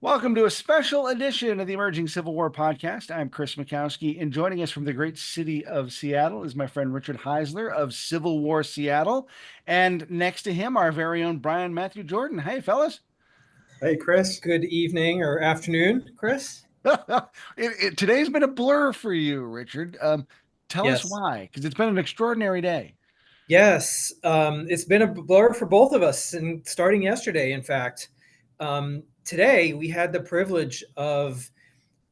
Welcome to a special edition of the Emerging Civil War podcast. I'm Chris Mikowski, and joining us from the great city of Seattle is my friend Richard Heisler of Civil War Seattle. And next to him, our very own Brian Matthew Jordan. Hey, fellas. Hey, Chris. Good evening or afternoon, Chris. Today's been a blur for you, Richard. Tell us Yes. why, because it's been an extraordinary day. Yes. It's been a blur for both of us, and starting yesterday, in fact. Today, we had the privilege of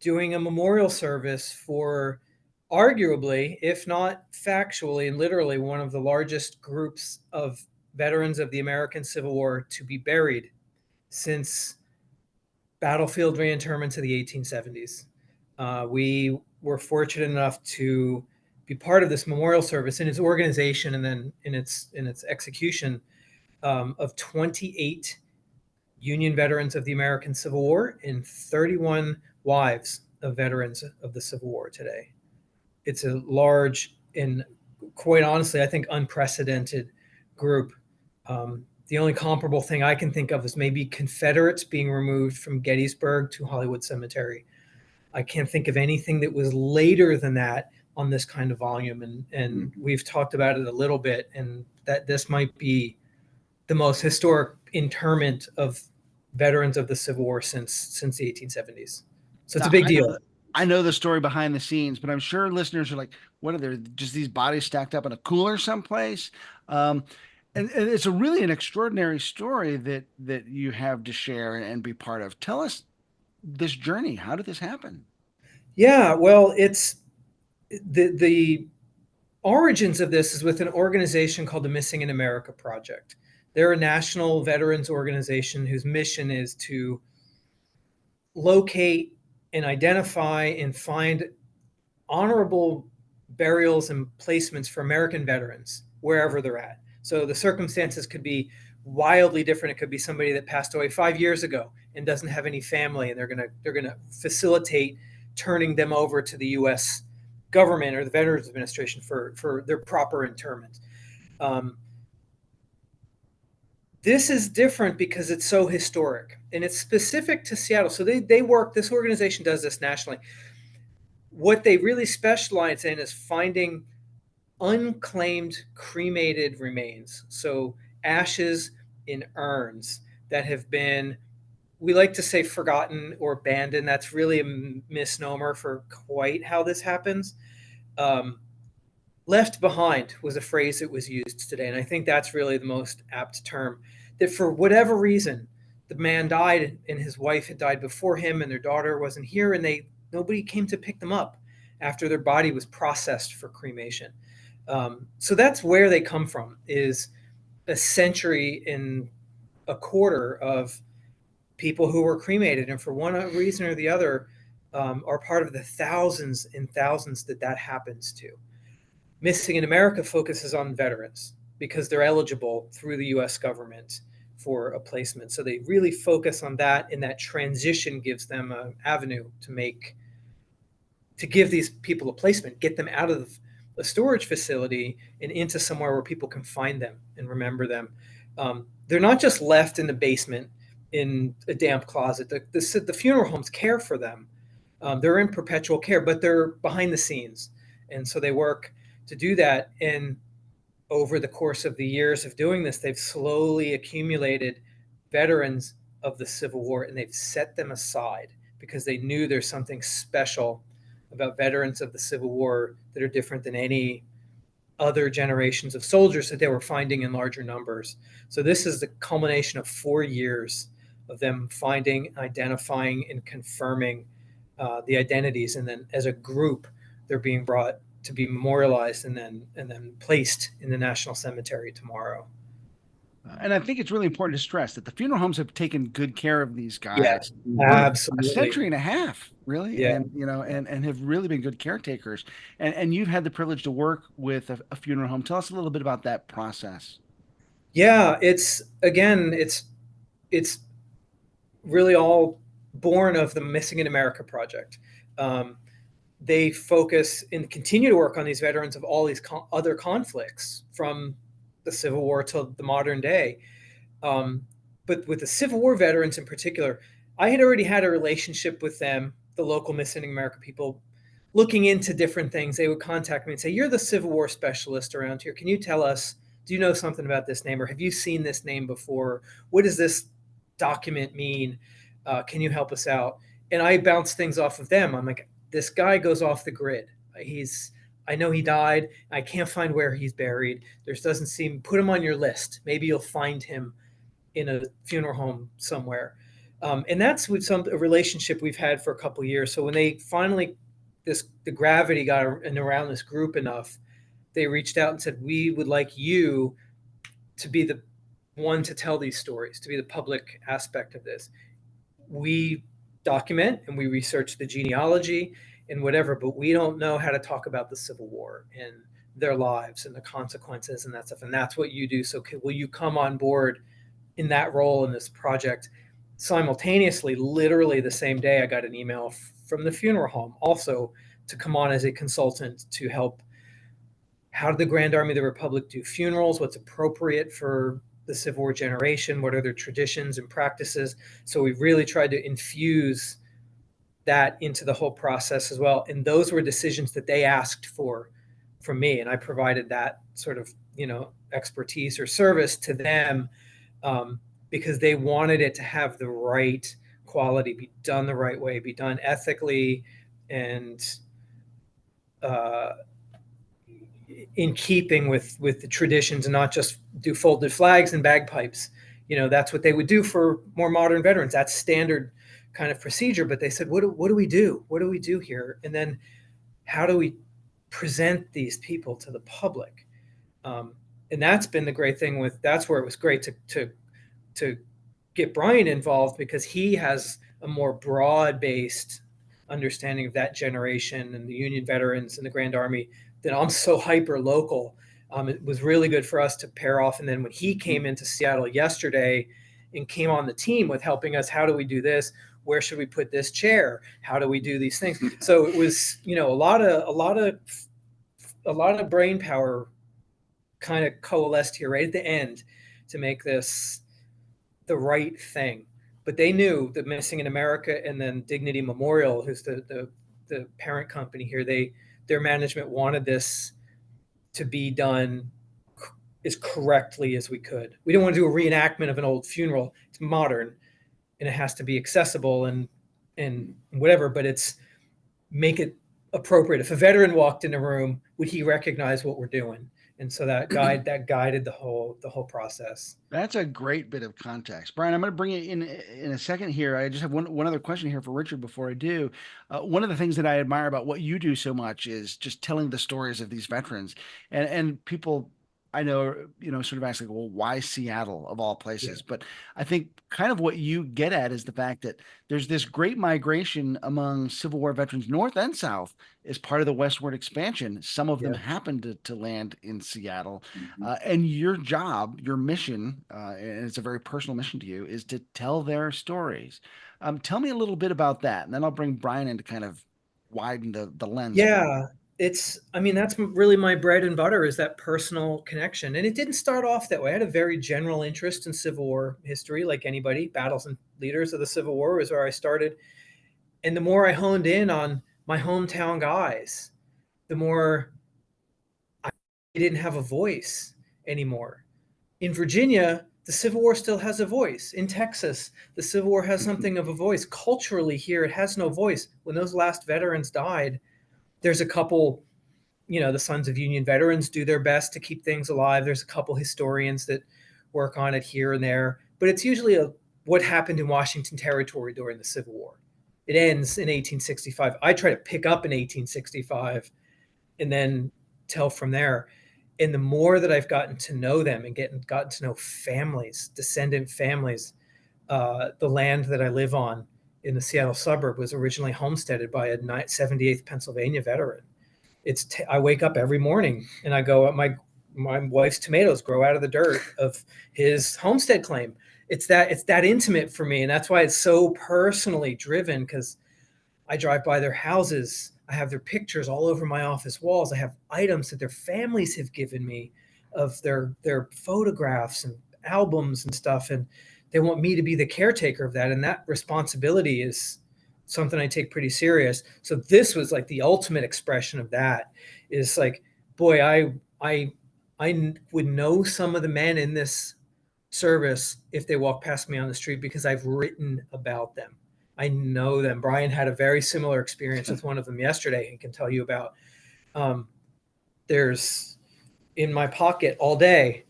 doing a memorial service for arguably, if not factually and literally, one of the largest groups of veterans of the American Civil War to be buried since battlefield reinterments of the 1870s. We were fortunate enough to be part of this memorial service in its organization and then in its execution of 28 Union veterans of the American Civil War and 31 wives of veterans of the Civil War today. It's a large and, quite honestly, I think unprecedented group. The only comparable thing I can think of is maybe Confederates being removed from Gettysburg to Hollywood Cemetery. I can't think of anything that was later than that on this kind of volume. And we've talked about it a little bit, and that this might be the most historic interment of veterans of the Civil War since the 1870s. So it's a Now, big deal. I know the story behind the scenes, but I'm sure listeners are like, what are there? Just these bodies stacked up in a cooler someplace? Um, and it's a really an extraordinary story that you have to share and be part of. Tell us this journey. How did this happen? Yeah, well, it's the origins of this is with an organization called the Missing in America Project. They're a national veterans organization whose mission is to locate and identify and find honorable burials and placements for American veterans wherever they're at. So the circumstances could be wildly different. It could be somebody that passed away 5 years ago and doesn't have any family, and they're gonna facilitate turning them over to the U.S. government or the Veterans Administration for their proper interment. Um, this is different because it's so historic and it's specific to Seattle. So they work. This organization does this nationally. What they really specialize in is finding unclaimed cremated remains. So ashes in urns that have been, we like to say, forgotten or abandoned. That's really a misnomer for quite how this happens. Um, Left behind was a phrase that was used today. And I think that's really the most apt term. That for whatever reason, the man died and his wife had died before him and their daughter wasn't here, and nobody came to pick them up after their body was processed for cremation. So that's where they come from, is a century and a quarter of people who were cremated, and for one reason or the other, are part of the thousands and thousands that happens to. Missing in America focuses on veterans because they're eligible through the U.S. government for a placement. So they really focus on that, and that transition gives them an avenue to give these people a placement, get them out of a storage facility and into somewhere where people can find them and remember them. They're not just left in the basement in a damp closet. The funeral homes care for them. They're in perpetual care, but they're behind the scenes. And so they work to do that. And over the course of the years of doing this, they've slowly accumulated veterans of the Civil War, and they've set them aside because they knew there's something special about veterans of the Civil War that are different than any other generations of soldiers that they were finding in larger numbers. So this is the culmination of 4 years of them finding, identifying, and confirming the identities, and then as a group, they're being brought to be memorialized and then placed in the National Cemetery tomorrow. And I think it's really important to stress that the funeral homes have taken good care of these Yeah, guys for a absolutely. century and a half, really, Yeah. and and have really been good caretakers. And you've had the privilege to work with a funeral home. Tell us a little bit about that process. Yeah, it's again, it's really all born of the Missing in America project. Um, they focus and continue to work on these veterans of all these other conflicts from the Civil War till the modern day. Um, but with the Civil War veterans in particular, I had already had a relationship with them, the local Missing America people, looking into different things. They would contact me and say, "You're the Civil War specialist around here. Can you tell us? Do you know something about this name, or have you seen this name before? What does this document mean? Can you help us out?" And I bounced things off of them. I'm like, "This guy goes off the grid. He's I know he died. I can't find where he's buried. There doesn't seem. Put him on your list. Maybe you'll find him in a funeral home somewhere." And that's with a relationship we've had for a couple of years. So when they finally the gravity got in around this group enough, they reached out and said, "We would like you to be the one to tell these stories, to be the public aspect of this. We document and we research the genealogy and whatever, but we don't know how to talk about the Civil War and their lives and the consequences and that stuff. And that's what you do. So will you come on board in that role in this project?" Simultaneously, literally the same day, I got an email from the funeral home also to come on as a consultant to help. How did the Grand Army of the Republic do funerals? What's appropriate for the Civil War generation? What are their traditions and practices? So we really tried to infuse that into the whole process as well. And those were decisions that they asked for from me, and I provided that sort of expertise or service to them, because they wanted it to have the right quality, be done the right way, be done ethically, and uh, in keeping with the traditions, and not just do folded flags and bagpipes. That's what they would do for more modern veterans. That's standard kind of procedure. But they said, what do we do? What do we do here? And then how do we present these people to the public? And that's been the great thing with. That's where it was great to get Brian involved, because he has a more broad based understanding of that generation and the Union veterans and the Grand Army than I'm so hyper local. It was really good for us to pair off. And then when he came into Seattle yesterday and came on the team with helping us, how do we do this? Where should we put this chair? How do we do these things? So it was, a lot of brain power kind of coalesced here right at the end to make this the right thing. But they knew that Missing in America and then Dignity Memorial, who's the parent company here, their management wanted this to be done as correctly as we could. We don't want to do a reenactment of an old funeral. It's modern and it has to be accessible and whatever, but it's make it appropriate. If a veteran walked in a room, would he recognize what we're doing? And so that guided the whole process. That's a great bit of context. Brian, I'm going to bring it in a second here. I just have one other question here for Richard before I do. One of the things that I admire about what you do so much is just telling the stories of these veterans. And people I know, sort of ask like, well, why Seattle of all Yeah. places? But I think kind of what you get at is the fact that there's this great migration among Civil War veterans, North and South, as part of the westward expansion. Some of them Yeah. happen to land in Seattle. Mm-hmm. And your job, your mission, and it's a very personal mission to you, is to tell their stories. Tell me a little bit about that, and then I'll bring Brian in to kind of widen the lens a bit. Yeah, I mean, that's really my bread and butter, is that personal connection. And it didn't start off that way. I had a very general interest in Civil War history, like anybody. Battles and leaders of the Civil War was where I started. And the more I honed in on my hometown guys, the more I didn't have a voice anymore. In Virginia, the Civil War still has a voice. In Texas, the Civil War has something of a voice. Culturally, here, it has no voice. When those last veterans died, there's a couple, the Sons of Union Veterans do their best to keep things alive. There's a couple historians that work on it here and there, but it's usually what happened in Washington Territory during the Civil War. It ends in 1865. I try to pick up in 1865 and then tell from there. And the more that I've gotten to know them and gotten to know families, descendant families, the land that I live on in the Seattle suburb was originally homesteaded by a 78th Pennsylvania veteran. I wake up every morning and I go, my wife's tomatoes grow out of the dirt of his homestead claim. It's that intimate for me, and that's why it's so personally driven, because I drive by their houses. I have their pictures all over my office walls. I have items that their families have given me of their photographs and albums and stuff. And they want me to be the caretaker of that, and that responsibility is something I take pretty serious. So this was like the ultimate expression of that. Is like, boy, I would know some of the men in this service if they walk past me on the street because I've written about them. I know them. Brian had a very similar experience with one of them yesterday and can tell you about. Um, there's in my pocket all day.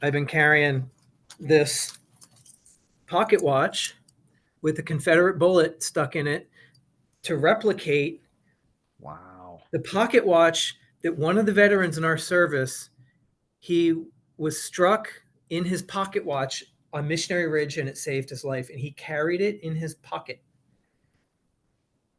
I've been carrying this pocket watch with a Confederate bullet stuck in it to replicate Wow. the pocket watch that one of the veterans in our service, he was struck in his pocket watch on Missionary Ridge and it saved his life. And he carried it in his pocket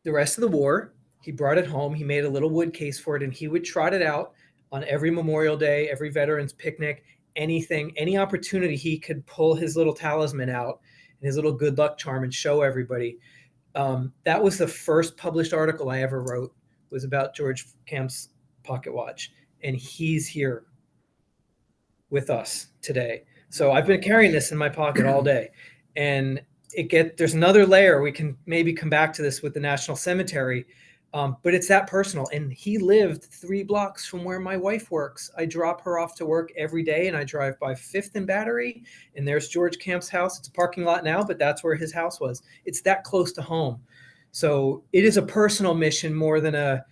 the rest of the war. He brought it home. He made a little wood case for it and he would trot it out on every Memorial Day, every veterans picnic, anything, any opportunity he could pull his little talisman out and his little good luck charm and show everybody. That was the first published article I ever wrote, was about George Camp's pocket watch, and he's here with us today. So I've Wow. been carrying this in my pocket all day, and there's another layer. We can maybe come back to this with the National Cemetery, but it's that personal. And he lived 3 blocks from where my wife works. I drop her off to work every day, and I drive by Fifth and Battery, and there's George Camp's house. It's a parking lot now, but that's where his house was. It's that close to home. So it is a personal mission more than a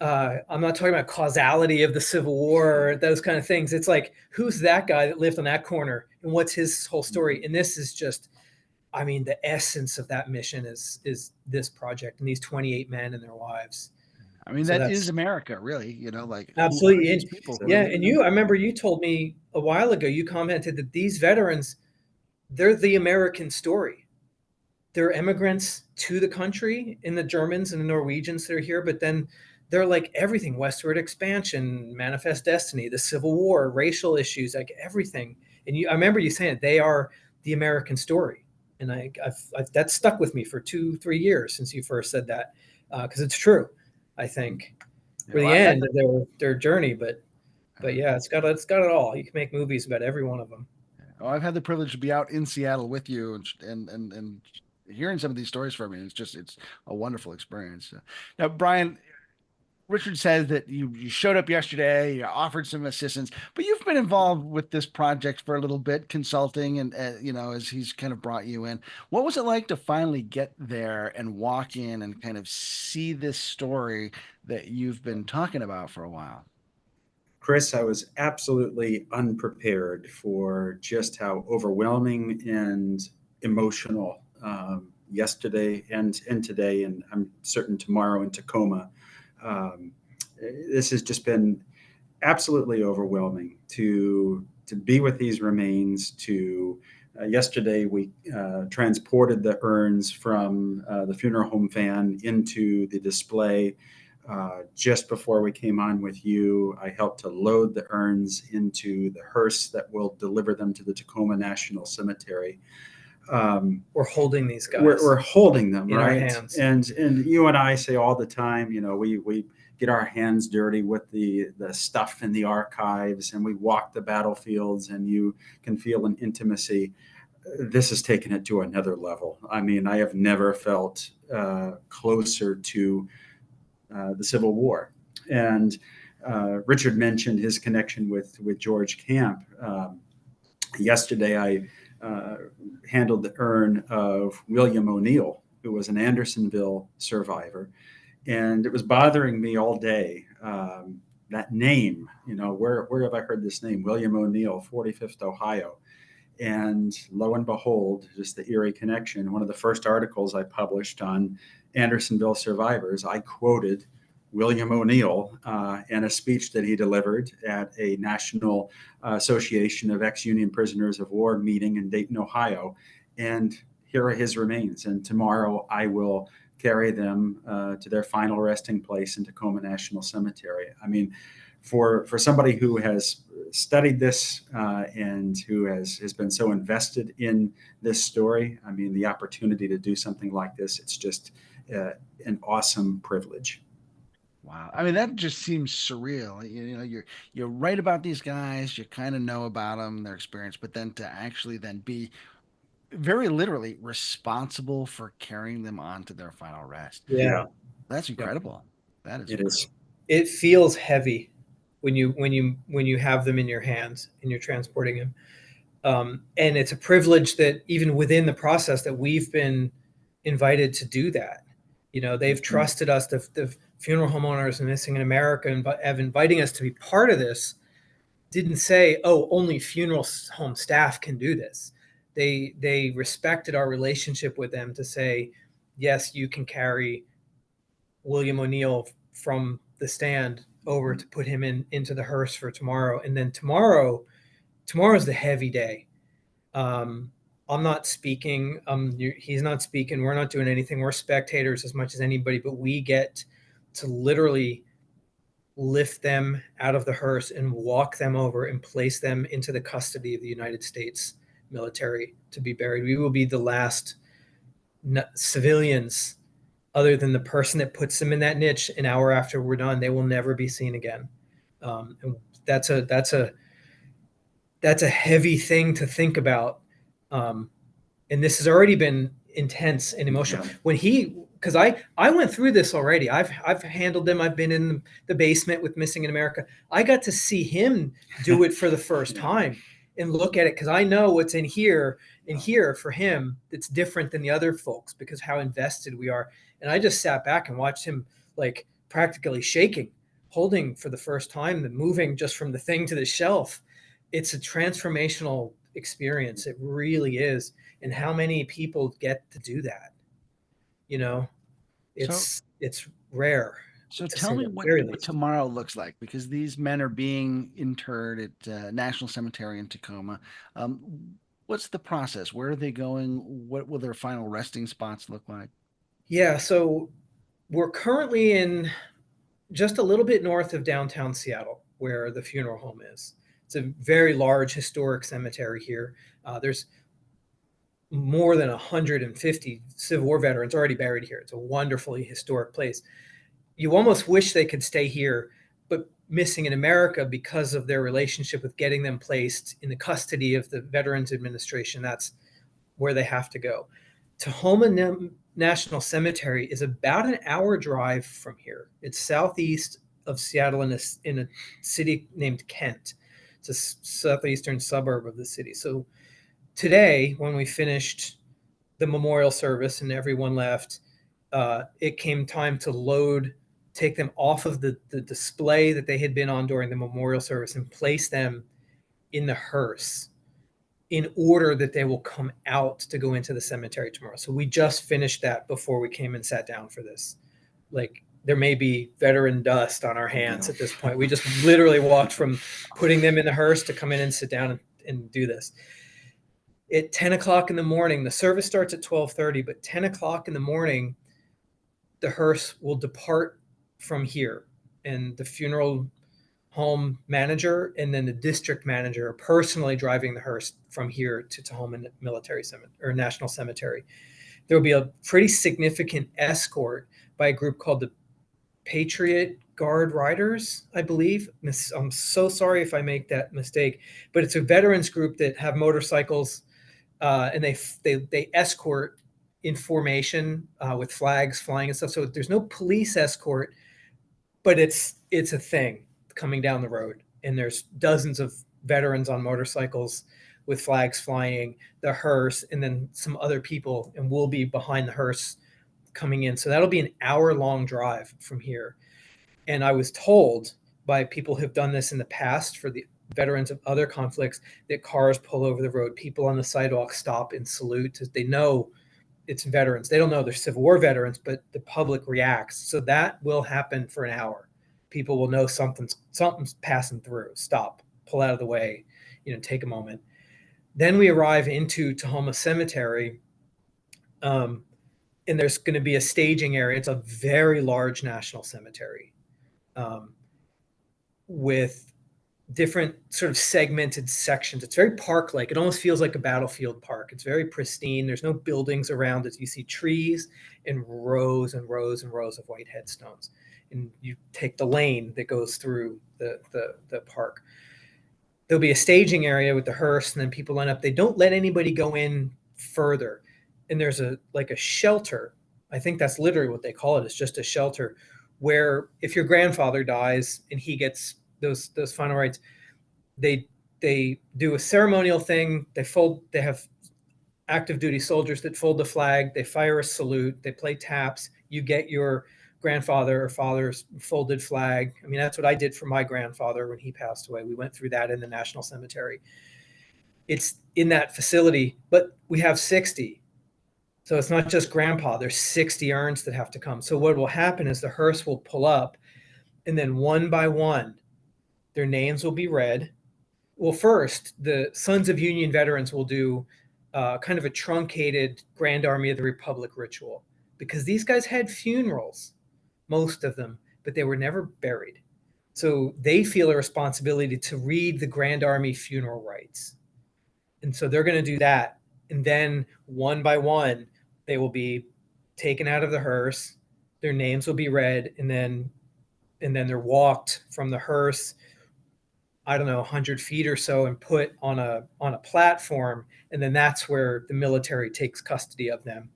I'm not talking about causality of the Civil War or those kind of things. It's like, who's that guy that lived on that corner and what's his whole story? And this is just, I mean, the essence of that mission is this project and these 28 men and their wives. I mean, So that is that's America, really. Like, who are absolutely. And these people? Who do yeah, we and know? I remember you told me a while ago, you commented that these veterans, they're the American story. They're immigrants to the country in the Germans and the Norwegians that are here, but then they're like everything: westward expansion, manifest destiny, the Civil War, racial issues, like everything. And I remember you saying it, they are the American story. And I've that's stuck with me for 2, 3 years since you first said that, because it's true. I think Yeah, for well, the end of their journey, but yeah, it's got it all. You can make movies about every one of them. I've had the privilege to be out in Seattle with you and hearing some of these stories from you. It's a wonderful experience. Now, Brian, Richard says that you showed up yesterday, you offered some assistance, but you've been involved with this project for a little bit, consulting, and as he's kind of brought you in. What was it like to finally get there and walk in and kind of see this story that you've been talking about for a while? Chris, I was absolutely unprepared for just how overwhelming and emotional yesterday and today, and I'm certain tomorrow in Tacoma. Um, this has just been absolutely overwhelming to be with these remains. To yesterday, we transported the urns from the funeral home van into the display. Just before we came on with you, I helped to load the urns into the hearse that will deliver them to the Tacoma National Cemetery. We're holding these We're guys holding them, in our right? hands. And you and I say all the time, we get our hands dirty with the stuff in the archives, and we walk the battlefields, and you can feel an intimacy. This has taken it to another level. I mean, I have never felt closer to the Civil War. And Richard mentioned his connection with George Camp. Yesterday, I handled the urn of William O'Neill, who was an Andersonville survivor, and it was bothering me all day. That name, where have I heard this name? William O'Neill, 45th Ohio. And lo and behold, just the eerie connection. One of the first articles I published on Andersonville survivors, I quoted William O'Neill in a speech that he delivered at a National Association of Ex-Union Prisoners of War meeting in Dayton, Ohio. And here are his remains. And tomorrow I will carry them to their final resting place in Tacoma National Cemetery. I mean, for somebody who has studied this and who has been so invested in this story, I mean, the opportunity to do something like this, it's just an awesome privilege. Wow. I mean, that just seems surreal. You're right about these guys, you kind of know about them, their experience, but then to actually then be very literally responsible for carrying them on to their final rest. Yeah. Yeah, That's Yep. incredible. That is it is. incredible. It feels heavy when you have them in your hands and you're transporting them. And it's a privilege that even within the process that we've been invited to do that. They've Mhm. trusted us, the funeral homeowners and Missing in America, and have inviting us to be part of this. Didn't say, oh, only funeral home staff can do this. They respected our relationship with them to say, yes, you can carry William O'Neill from the stand over to put him into the hearse for tomorrow. And then tomorrow's the heavy day. um, I'm not speaking. He's not speaking. We're not doing anything. We're spectators as much as anybody, but we get to literally lift them out of the hearse and walk them over and place them into the custody of the United States military to be buried. We will be the last civilians, other than the person that puts them in that niche an hour after we're done. They will never be seen again. And that's a heavy thing to think about. Um, and this has already been intense and emotional. Yeah. Because I went through this already. I've handled them. I've been in the basement with Missing in America. I got to see him do it for the first Yeah. time and look at it, because I know what's in here for him that's different than the other folks, because how invested we are. And I just sat back and watched him, like, practically shaking, holding for the first time, the moving just from the thing to the shelf. It's a transformational experience. It really is. And how many people get to do that? You know, So, it's rare, so to tell say me the very what least. tomorrow looks like, because these men are being interred at National Cemetery in Tacoma. What's the process? Where are they going? What will their final resting spots look like? Yeah, so we're currently in just a little bit north of downtown Seattle, where the funeral home is. It's a very large historic cemetery here. There's more than 150 Civil War veterans already buried here. It's a wonderfully historic place. You almost wish they could stay here, but Missing in America, because of their relationship with getting them placed in the custody of the Veterans Administration, that's where they have to go. Tahoma National Cemetery is about an hour drive from here. It's southeast of Seattle, in a city named Kent. It's a southeastern suburb of the city. So today, when we finished the memorial service and everyone left, it came time to take them off of the display that they had been on during the memorial service and place them in the hearse, in order that they will come out to go into the cemetery tomorrow. So we just finished that before we came and sat down for this. Like, there may be veteran dust on our hands Yeah. at this point. We just literally walked from putting them in the hearse to come in and sit down and do this. At 10 o'clock in the morning, the service starts at 12:30, but 10 o'clock in the morning, the hearse will depart from here, and the funeral home manager and then the district manager are personally driving the hearse from here to Tahoma Military Cemetery or National Cemetery. There will be a pretty significant escort by a group called the Patriot Guard Riders, I believe. I'm so sorry if I make that mistake, but it's a veterans group that have motorcycles, and they escort in formation, with flags flying and stuff. So there's no police escort, but it's a thing coming down the road, and there's dozens of veterans on motorcycles with flags flying, the hearse, and then some other people, and we'll be behind the hearse coming in. So that'll be an hour-long drive from here. And I was told by people who've done this in the past for the veterans of other conflicts that cars pull over the road, people on the sidewalk stop and salute. They know it's veterans. They don't know they're Civil War veterans, but the public reacts. So that will happen for an hour. People will know something's passing through. Stop, pull out of the way, take a moment. Then we arrive into Tahoma Cemetery, um, and there's going to be a staging area. It's a very large national cemetery, um, with different sort of segmented sections. It's very park-like. It almost feels like a battlefield park. It's very pristine. There's no buildings around it. You see trees and rows and rows and rows of white headstones. And you take the lane that goes through the park. There'll be a staging area with the hearse, and then people line up. They don't let anybody go in further, and there's a shelter. I think that's literally what they call it. It's just a shelter where if your grandfather dies and he gets those final rites, they they do a ceremonial thing. They have active duty soldiers that fold the flag, they fire a salute, they play taps, you get your grandfather or father's folded flag. I mean, that's what I did for my grandfather when he passed away. We went through that in the National Cemetery. It's in that facility, but we have 60. So it's not just grandpa, there's 60 urns that have to come. So what will happen is the hearse will pull up, and then one by one, their names will be read. Well, first, the Sons of Union veterans will do kind of a truncated Grand Army of the Republic ritual, because these guys had funerals, most of them, but they were never buried. So they feel a responsibility to read the Grand Army funeral rites. And so they're going to do that. And then one by one, they will be taken out of the hearse, their names will be read, and then they're walked from the hearse, I don't know, 100 feet or so, and put on a platform, and then that's where the military takes custody of them.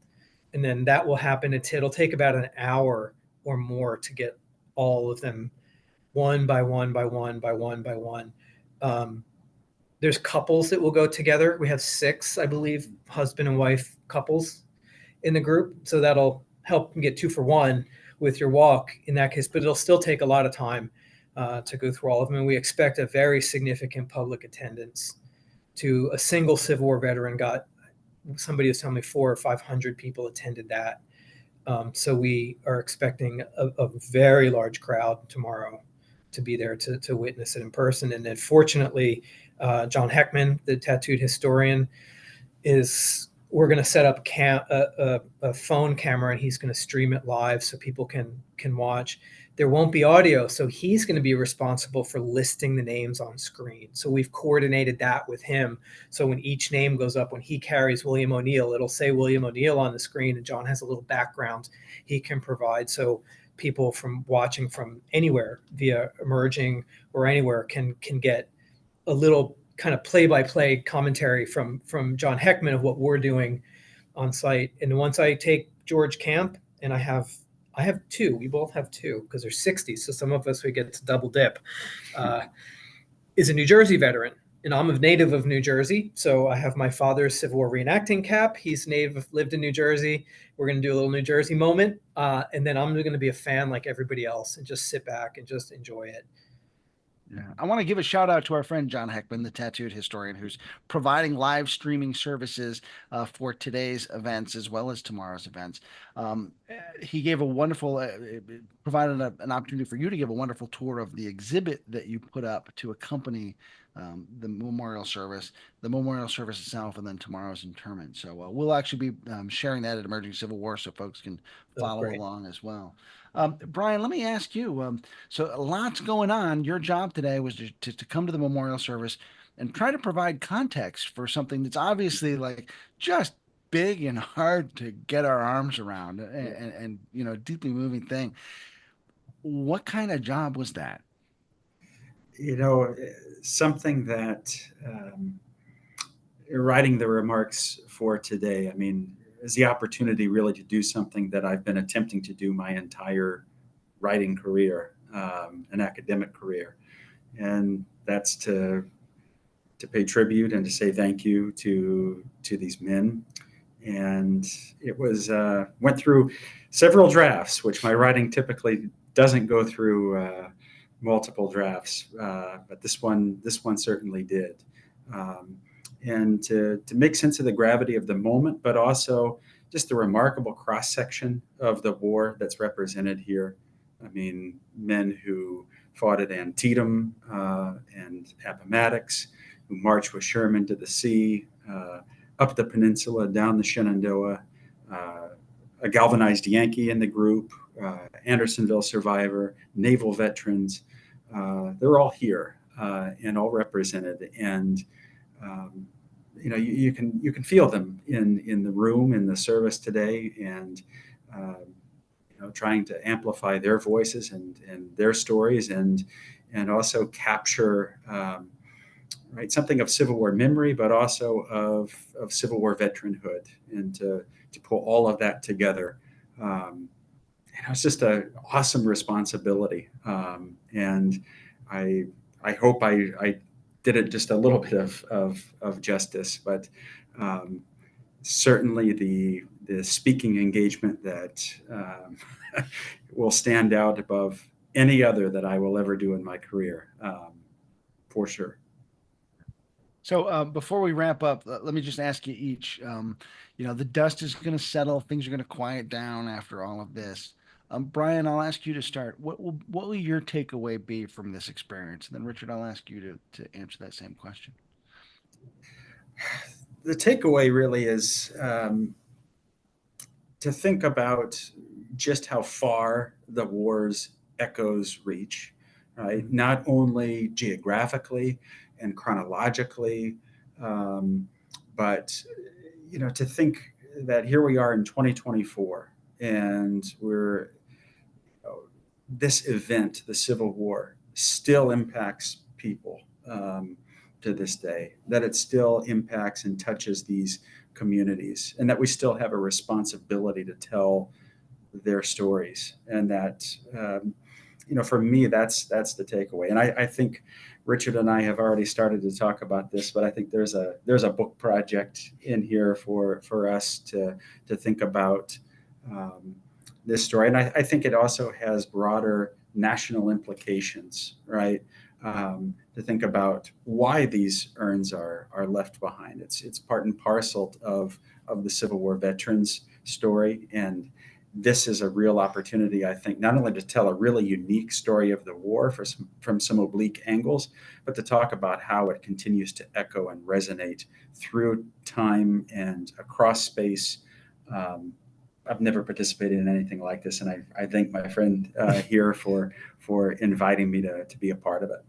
And then that will happen. It'll take about an hour or more to get all of them, one by one by one by one by one. There's couples that will go together. We have 6, I believe, husband and wife couples in the group, so that'll help get 2 for 1 with your walk in that case. But it'll still take a lot of time to go through all of them, and we expect a very significant public attendance. To a single Civil War veteran got, somebody was telling me, 400 or 500 people attended that. So we are expecting a very large crowd tomorrow to be there to witness it in person. And then fortunately, John Heckman, the tattooed historian, we're going to set up a phone camera, and he's going to stream it live so people can watch. There won't be audio, so he's going to be responsible for listing the names on screen. So we've coordinated that with him. So when each name goes up, when he carries William O'Neill, it'll say William O'Neill on the screen, and John has a little background he can provide. So people from watching from anywhere via Emerging or anywhere can get a little kind of play-by-play commentary from John Heckman of what we're doing on site. And once I take George Camp, and I have 2, we both have 2 because there's 60, so some of us, we get to double dip, is a New Jersey veteran. And I'm a native of New Jersey, so I have my father's Civil War reenacting cap. He's lived in New Jersey. We're going to do a little New Jersey moment, and then I'm going to be a fan like everybody else and just sit back and just enjoy it. Yeah. I want to give a shout out to our friend John Heckman, the tattooed historian, who's providing live streaming services for today's events as well as tomorrow's events. He gave a wonderful, provided an opportunity for you to give a wonderful tour of the exhibit that you put up to accompany the memorial service itself, and then tomorrow's interment. So we'll actually be sharing that at Emerging Civil War, so folks can follow along as well. Brian, let me ask you. So lots going on. Your job today was to come to the memorial service and try to provide context for something that's obviously like just big and hard to get our arms around, and deeply moving thing. What kind of job was that? Something that writing the remarks for today, I mean, is the opportunity really to do something that I've been attempting to do my entire writing career, an academic career, and that's to pay tribute and to say thank you to these men. And it was went through several drafts, which my writing typically doesn't go through multiple drafts, but this one certainly did. And to make sense of the gravity of the moment, but also just the remarkable cross section of the war that's represented here. I mean, men who fought at Antietam and Appomattox, who marched with Sherman to the sea, up the peninsula, down the Shenandoah, a galvanized Yankee in the group, Andersonville survivor, naval veterans. They're all here and all represented. And you can feel them in the room, in the service today, and trying to amplify their voices and their stories, and also capture right, something of Civil War memory, but also of Civil War veteranhood, and to pull all of that together. It's just an awesome responsibility, and I I hope I did it just a little bit of justice, but um, certainly the speaking engagement that will stand out above any other that I will ever do in my career, for sure. So before we wrap up, let me just ask you each. The dust is going to settle, things are going to quiet down after all of this. Brian, I'll ask you to start. What will your takeaway be from this experience? And then Richard, I'll ask you to answer that same question. The takeaway really is to think about just how far the war's echoes reach, right? Not only geographically and chronologically, um, but to think that here we are in 2024, and we're this event, the Civil War, still impacts people, to this day, that it still impacts and touches these communities, and that we still have a responsibility to tell their stories. And that, for me, that's the takeaway. And I think Richard and I have already started to talk about this, but I think there's a book project in here for us to think about. Um, this story. And I think it also has broader national implications, right? To think about why these urns are left behind. It's part and parcel of the Civil War veterans story. And this is a real opportunity, I think, not only to tell a really unique story of the war from some oblique angles, but to talk about how it continues to echo and resonate through time and across space. Um, I've never participated in anything like this, and I thank my friend here for inviting me to be a part of it.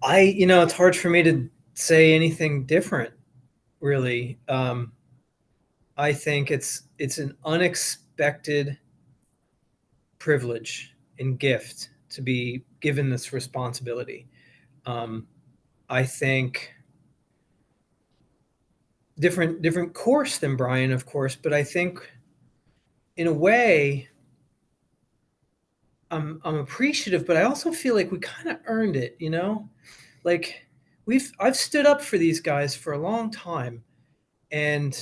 It's hard for me to say anything different, really. I think it's an unexpected privilege and gift to be given this responsibility. Um, I think different course than Brian, of course, but I think in a way I'm appreciative, but I also feel like we kind of earned it, Like I've stood up for these guys for a long time, and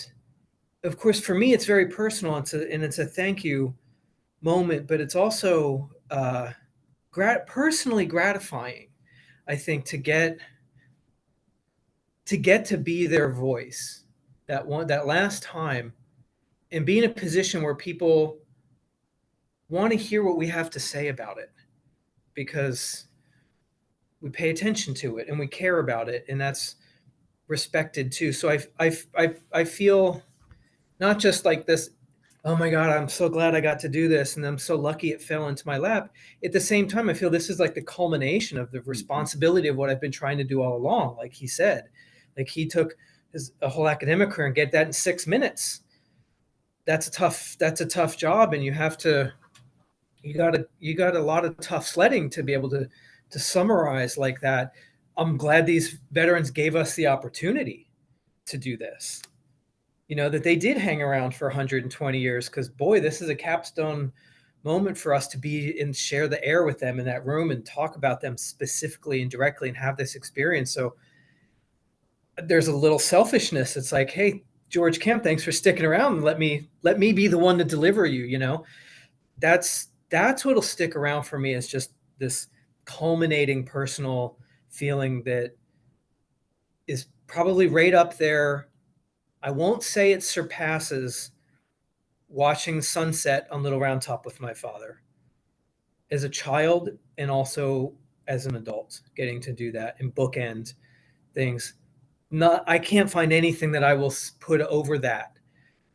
of course for me it's very personal. It's a thank you moment, but it's also personally gratifying, I think, to get to be their voice that last time, and be in a position where people want to hear what we have to say about it, because we pay attention to it and we care about it, and that's respected too. So I feel not just like this, oh my God, I'm so glad I got to do this and I'm so lucky it fell into my lap. At the same time, I feel this is like the culmination of the responsibility of what I've been trying to do all along. Like he said, like he took a whole academic career and get that in 6 minutes. That's a tough job, and you got a lot of tough sledding to be able to summarize like that. I'm glad these veterans gave us the opportunity to do this. That they did hang around for 120 years, because boy, this is a capstone moment for us to be and share the air with them in that room and talk about them specifically and directly and have this experience. So there's a little selfishness. It's like, hey, George Kemp, thanks for sticking around and let me be the one to deliver you. That's what'll stick around for me, is just this culminating personal feeling that is probably right up there. I won't say it surpasses watching sunset on Little Round Top with my father as a child, and also as an adult, getting to do that and bookend things. I can't find anything that I will put over that.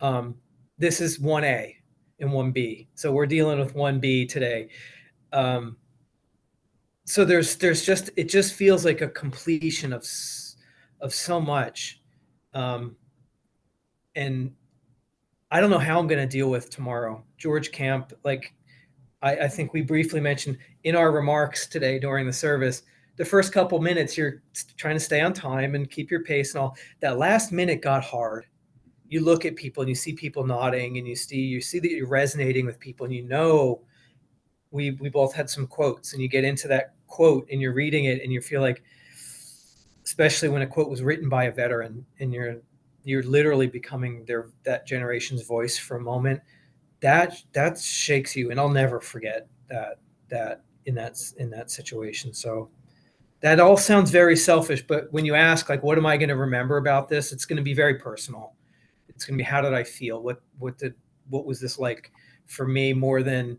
Um, this is 1A and 1B, so we're dealing with 1B today. Um, so there's just, it just feels like a completion of so much, and I don't know how I'm going to deal with tomorrow. George Camp, like I think we briefly mentioned in our remarks today during the service, the first couple minutes you're trying to stay on time and keep your pace and all. That last minute got hard. You look at people and you see people nodding, and you see that you're resonating with people, and we both had some quotes, and you get into that quote and you're reading it and you feel like, especially when a quote was written by a veteran and you're literally becoming that generation's voice for a moment, that shakes you. And I'll never forget that in that situation. So that all sounds very selfish, but when you ask, like, what am I going to remember about this, it's going to be very personal. It's going to be, how did I feel, what was this like for me, more than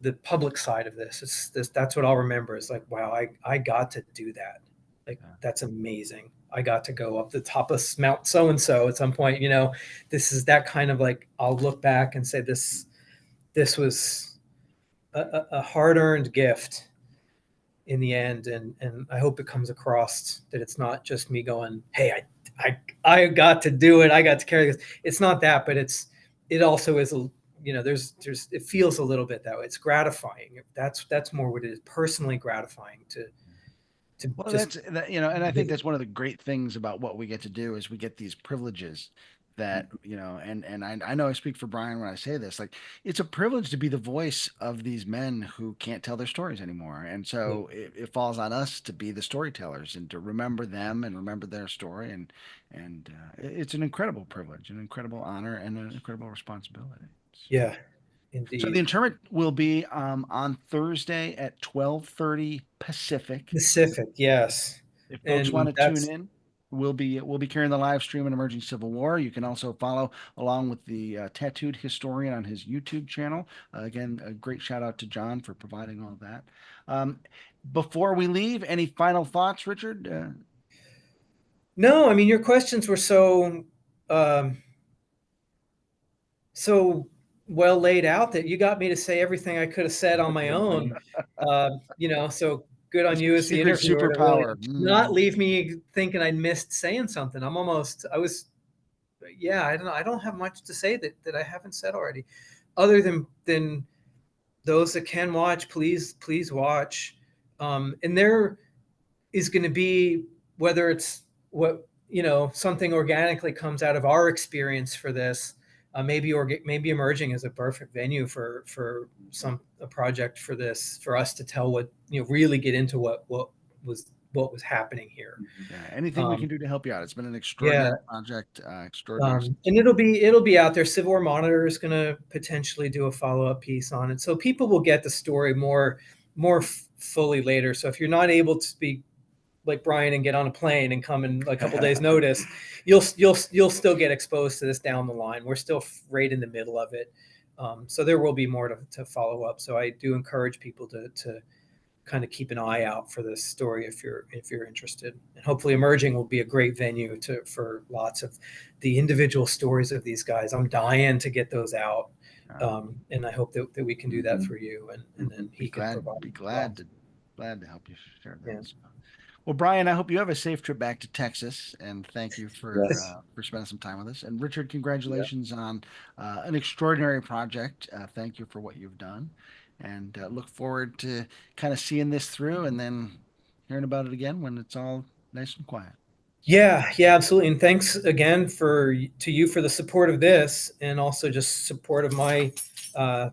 the public side of this. It's this That's what I'll remember, is like, wow, I got to do that. Like, that's amazing. I got to go up the top of Mount so and so at some point. This is that kind of, like, I'll look back and say, this was a hard earned gift in the end, and I hope it comes across that it's not just me going, hey, I got to do it, I got to carry this. It's not that, but it also is there's it feels a little bit that way. It's gratifying. That's more what it is, personally gratifying to Well, just that's that, and I think that's one of the great things about what we get to do is we get these privileges that, and I know I speak for Brian when I say this, like it's a privilege to be the voice of these men who can't tell their stories anymore. And so it falls on us to be the storytellers and to remember them and remember their story. And it's an incredible privilege, an incredible honor, and an incredible responsibility. yeah, So the indeed. interment will be on Thursday at 12:30 Pacific. Pacific, yes. If folks want And to tune that's in, we'll be carrying the live stream on Emerging Civil War. You can also follow along with the Tattooed Historian on his YouTube channel. Again, a great shout out to John for providing all that. Um, Before we leave, any final thoughts, Richard? No, I mean, your questions were um so well laid out that you got me to say everything I could have said on my own. So good on It's you your as the secret interviewer to really superpower. not Mm. leave me thinking I missed saying something. I was, yeah, I don't have much to say that I haven't said already, other than those that can watch, please watch. And there is going to be, whether it's what something organically comes out of our experience for this, maybe emerging as a perfect venue for a project for this, for us to tell what really get into what was happening here. Yeah, anything we um, can do to help you out. It's been an yeah. extraordinary project, extraordinary. And it'll be out there. Civil War Monitor is going to potentially do a follow up piece on it, so people will get the story more fully later. So if you're not able to speak like Brian and get on a plane and come in a couple days notice, you'll still get exposed to this down the line. We're still right in the middle of it. So there will be more to follow up. So I do encourage people to kind of keep an eye out for this story if you're interested. And hopefully Emerging will be a great venue for lots of the individual stories of these guys. I'm dying to get those out. And I hope that we can do that for you, and then Be he can glad, provide be as well. glad to help you share Yeah. that. So, well, Brian, I hope you have a safe trip back to Texas, and thank you Yes. for spending some time with us. And Richard, Yeah. congratulations on an extraordinary project. Thank you for what you've done, and look forward to kind of seeing this through, and then hearing about it again when it's all nice and quiet. So, Yeah, absolutely. And thanks again to you for the support of this, and also just support of my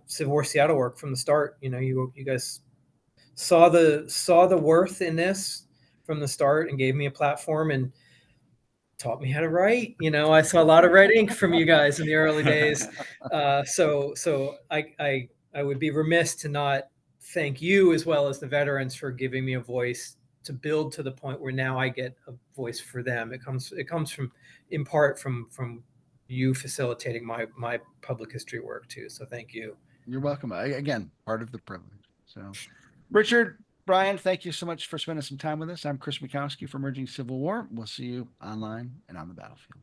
Civil War Seattle work from the start. You guys saw the worth in this from the start and gave me a platform and taught me how to write. I saw a lot of red ink from you guys in the early days. So I would be remiss to not thank you, as well as the veterans, for giving me a voice to build to the point where now I get a voice for them. It comes from, in part, from you facilitating my public history work too. So thank you. you're welcome. Again, part of the privilege. So, Richard, Brian, thank you so much for spending some time with us. I'm Chris Mikowski from Emerging Civil War. We'll see you online and on the battlefield.